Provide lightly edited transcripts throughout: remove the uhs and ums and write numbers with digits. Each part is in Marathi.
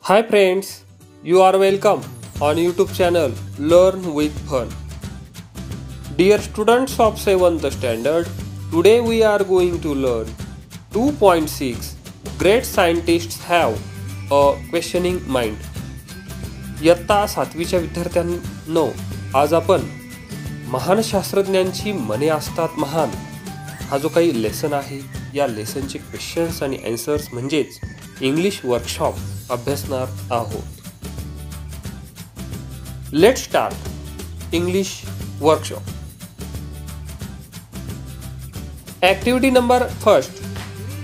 Hi friends, you are welcome on YouTube channel Learn with Fun. Dear students of 7th standard, today we are going to learn 2.6 Great Scientists Have a Questioning Mind. इयत्ता 7वीच्या विद्यार्थ्यांनो, आज आपण महान शास्त्रज्ञांची मने असतात महान हा जो काही लेसन आहे या लेसनचे क्वेश्चन्स आणि आन्सर्स म्हणजेच इंग्लिश वर्कशॉप अभ्यासणार आहोत. Let's start English workshop. Activity number first,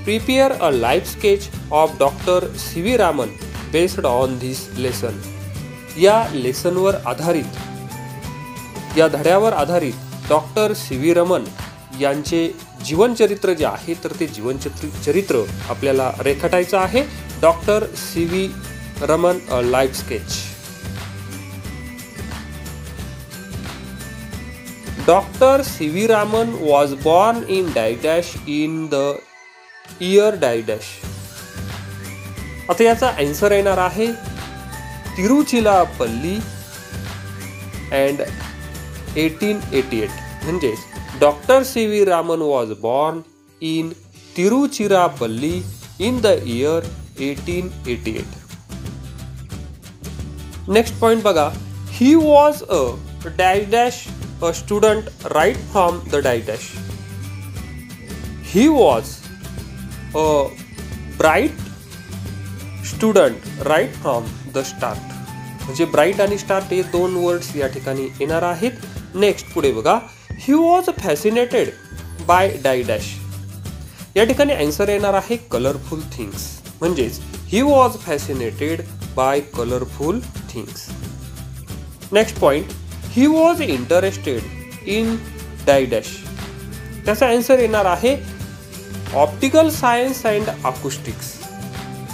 prepare a live sketch of doctor CV Raman based on this lesson. या लेसनवर आधारित, या धड्यावर आधारित डॉक्टर CV रमन यांचे जीवनचरित्र जे आहे तर ते जीवनचरित्र आपल्याला रेखाटायचं आहे. Doctor CV Raman a live sketch. Dr. CV Raman was born in Dash in the year Dash. आता याचा आन्सर येणार आहे तिरुचिरापल्ली and 1888. म्हणजे doctor CV Raman was born in Tiruchirappalli in the year 1888. Next point बघा. He was a dash a student right from the dash. He was a bright student right from the start. म्हणजे ब्राईट आणि स्टार्ट हे दोन वर्ड्स या ठिकाणी येणार आहेत. नेक्स्ट पुढे बघा. He was fascinated by dash. या ठिकाणी आन्सर येणार आहे कलरफुल थिंग्स. म्हणजेच he was fascinated by colorful things. Next point. He was interested in dash. त्याचा आन्सर येणार आहे ऑप्टिकल सायन्स अँड अकॉस्टिक्स.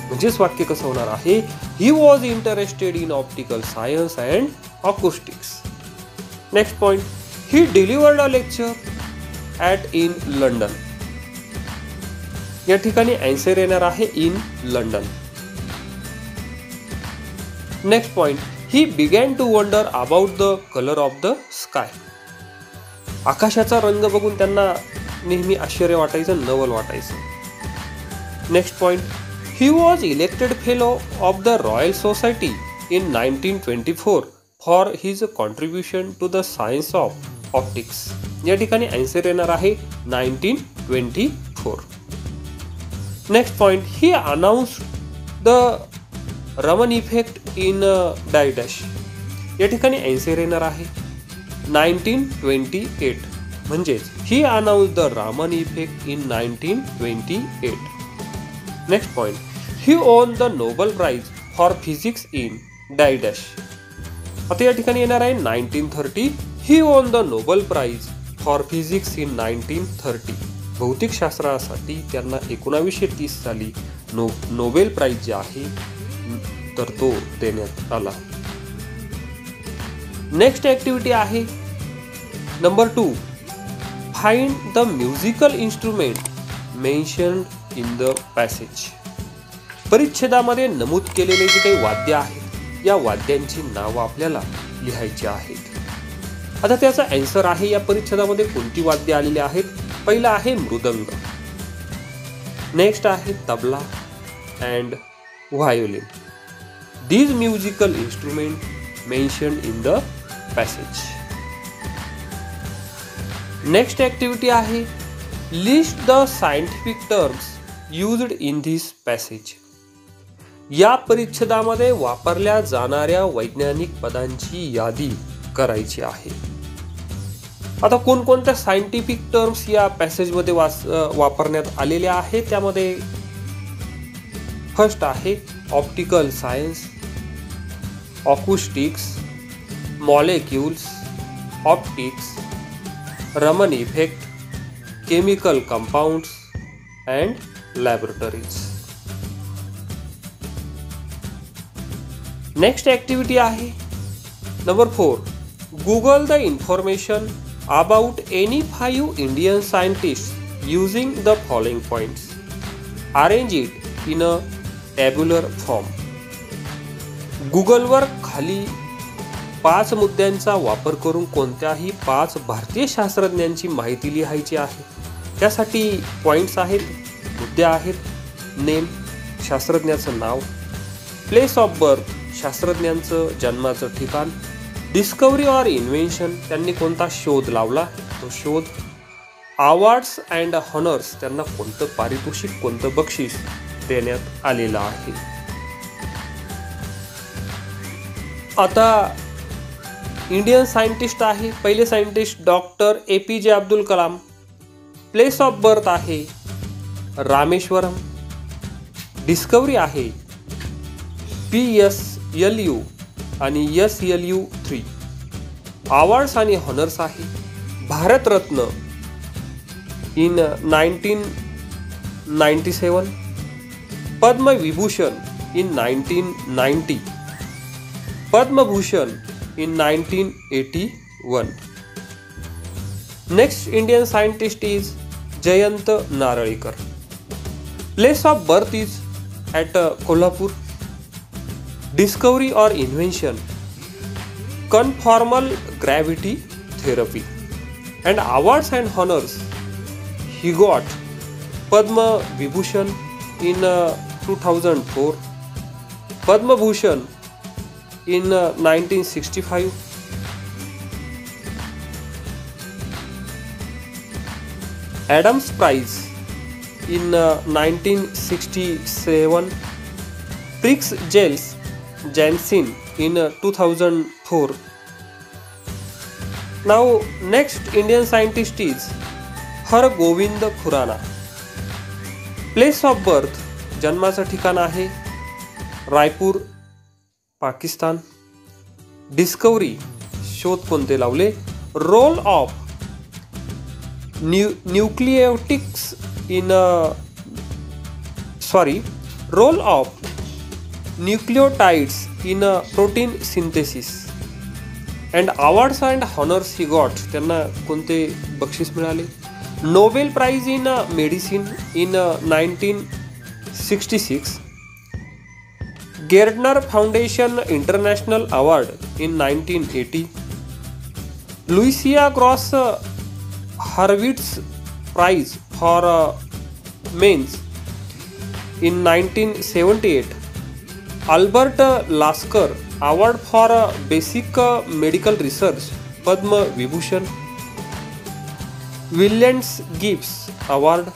म्हणजेच वाक्य कसं होणार आहे He was interested in optical science and acoustics. Next point. He delivered a lecture in London. या ठिकाणी आन्सर येणार आहे in London. Next point. He began to wonder about the color of the sky. आकाशाचा रंग बघून त्यांना नेहमी आश्चर्य वाटायचं, नवल वाटायचं. Next point. He was elected fellow of the Royal Society in 1924 for his contribution to the science of optics. या ठिकाणी आन्सर येणार आहे 1924. Next point. He announced the Raman effect in dash. या ठिकाणी आन्सर येणार आहे 1928. म्हणजेच he announced the Raman effect in 1928. Next point. He won the Nobel prize for physics in dash. आता या ठिकाणी येणार आहे 1930. He won the Nobel prize for physics in 1930. भौतिक शास्त्रासाठी त्यांना 1930 साली नोबेल प्राइज जे आहे तर तो देण्यात आला. नेक्स्ट ऍक्टिव्हिटी आहे number 2. Find the musical instrument mentioned in the passage. परिच्छेदामध्ये नमूद केलेले जे काही वाद्य आहेत या वाद्यांची नावं आपल्याला लिहायची आहेत. आता त्याचा आन्सर आहे या परिच्छेदामध्ये कोणती वाद्य आलेली आहेत. पहिला आहे मृदंग, नेक्स्ट आहे tabla and violin. These musical instruments mentioned in the passage. Next activity आहे list the scientific terms used in this passage. या परिच्छेदामध्ये वापरल्या जाणाऱ्या वैज्ञानिक पदांची यादी करायची आहे. आता कोणकोणत्या सायंटिफिक टर्म्स या पॅसेजमध्ये वापरण्यात आलेल्या आहेत त्यामध्ये फर्स्ट आहे optical science, acoustics, molecules, optics, Raman effect, chemical compounds and laboratories. Next activity आहे number 4. Google the information about any 5 Indian scientists using the following points. Arrange it in a tabular form. गुगलवर खाली 5 मुद्द्यांचा वापर करून कोणत्याही 5 भारतीय शास्त्रज्ञांची माहिती लिहायची आहे. त्यासाठी पॉइंट्स आहेत, मुद्दे आहेत. नेम, शास्त्रज्ञाचं नाव. प्लेस ऑफ बर्थ, शास्त्रज्ञांचं जन्माचं ठिकाण. डिस्कवरी ऑर इन्व्हेन्शन, त्यांनी कोणता शोध लावला तो शोध. अवॉर्ड्स अँड हॉनर्स, त्यांना कोणतं पारितोषिक, कोणतं बक्षीस देण्यात आलेलं आहे. आता इंडियन सायंटिस्ट आहे. पहिले scientist doctor APJ Abdul Kalam. Place of birth आहे रामेश्वरम. डिस्कवरी आहे PSLU आणि SLU-3. अवॉर्ड्स आणि हॉनर्स आहे Bharat Ratna in 1997, Padma Vibhushan in 1990, Padma Bhushan in 1981. Next Indian scientist is Jayant Naralekar. Place of birth is at Kolhapur. Discovery or invention, conformal gravity therapy. And awards and honors, he got Padma Vibhushan in 2004, Padma Bhushan in 1965, Adams Prize in 1967, Prix Gels Janssen in 2004. Now next Indian scientist is Hargovind Khurana. Place of birth, जन्माचं ठिकाण आहे रायपूर, पाकिस्तान. डिस्कवरी, शोध कोणते लावले. Role of nucleotics in role of nucleotides in protein synthesis. And awards and honours he got, त्यांना कोणते बक्षीस मिळाले. Nobel prize in medicine in 1966, Gairdner Foundation International Award in 1980, Louisa Gross Hurwitz Prize for Men's in 1978, Albert Lasker Award for Basic Medical Research, Padma Vibhushan, Williams Gibbs Award.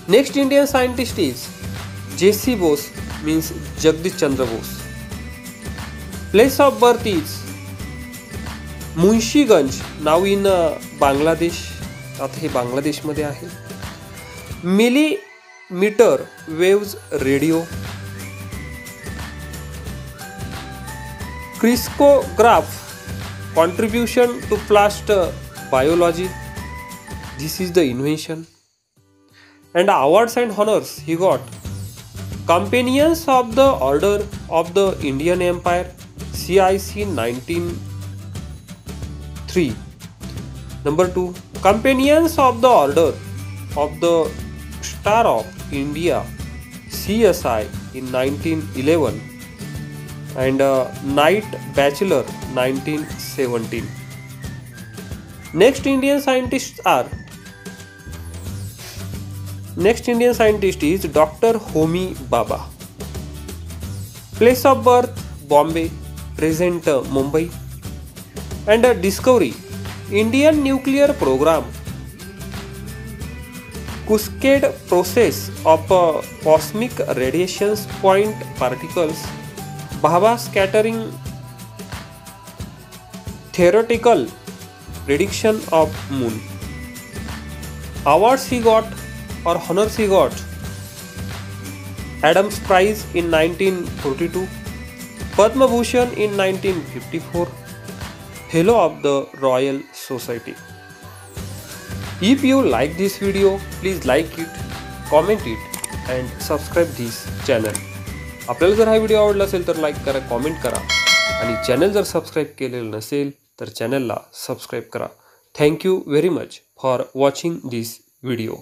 Next Indian scientist is J.C. Bose, means Jagdish Chandra Bose. Place of birth is Munshiganj, now in Bangladesh. आता हे बांगलादेशमध्ये आहे. Millimetre waves radio. Crescograph, contribution to plant biology. This is the invention. And awards and honors he got. Companions of the Order of the Indian Empire, CIC 1903. Number 2, Companions of the Order of the Star of India, CSI in 1911, and Knight Bachelor 1917. Next Indian scientists are Next Indian scientist is Dr. Homi Bhabha. Place of birth Bombay, present Mumbai. And discovery Indian nuclear program, cascade process of cosmic radiation point particles, Bhabha scattering, theoretical prediction of moon. Awards he got or honors he got: Adams Prize in 1942, Padma Bhushan in 1954, Fellow of the Royal Society. If you like this video, please like it, comment it and subscribe this channel. आपल्याला जर हा व्हिडिओ आवडला असेल तर लाईक करा, कमेंट करा आणि चॅनल जर सबस्क्राइब केलेलं नसेल तर चॅनलला सबस्क्राइब करा. Thank you very much for watching this video.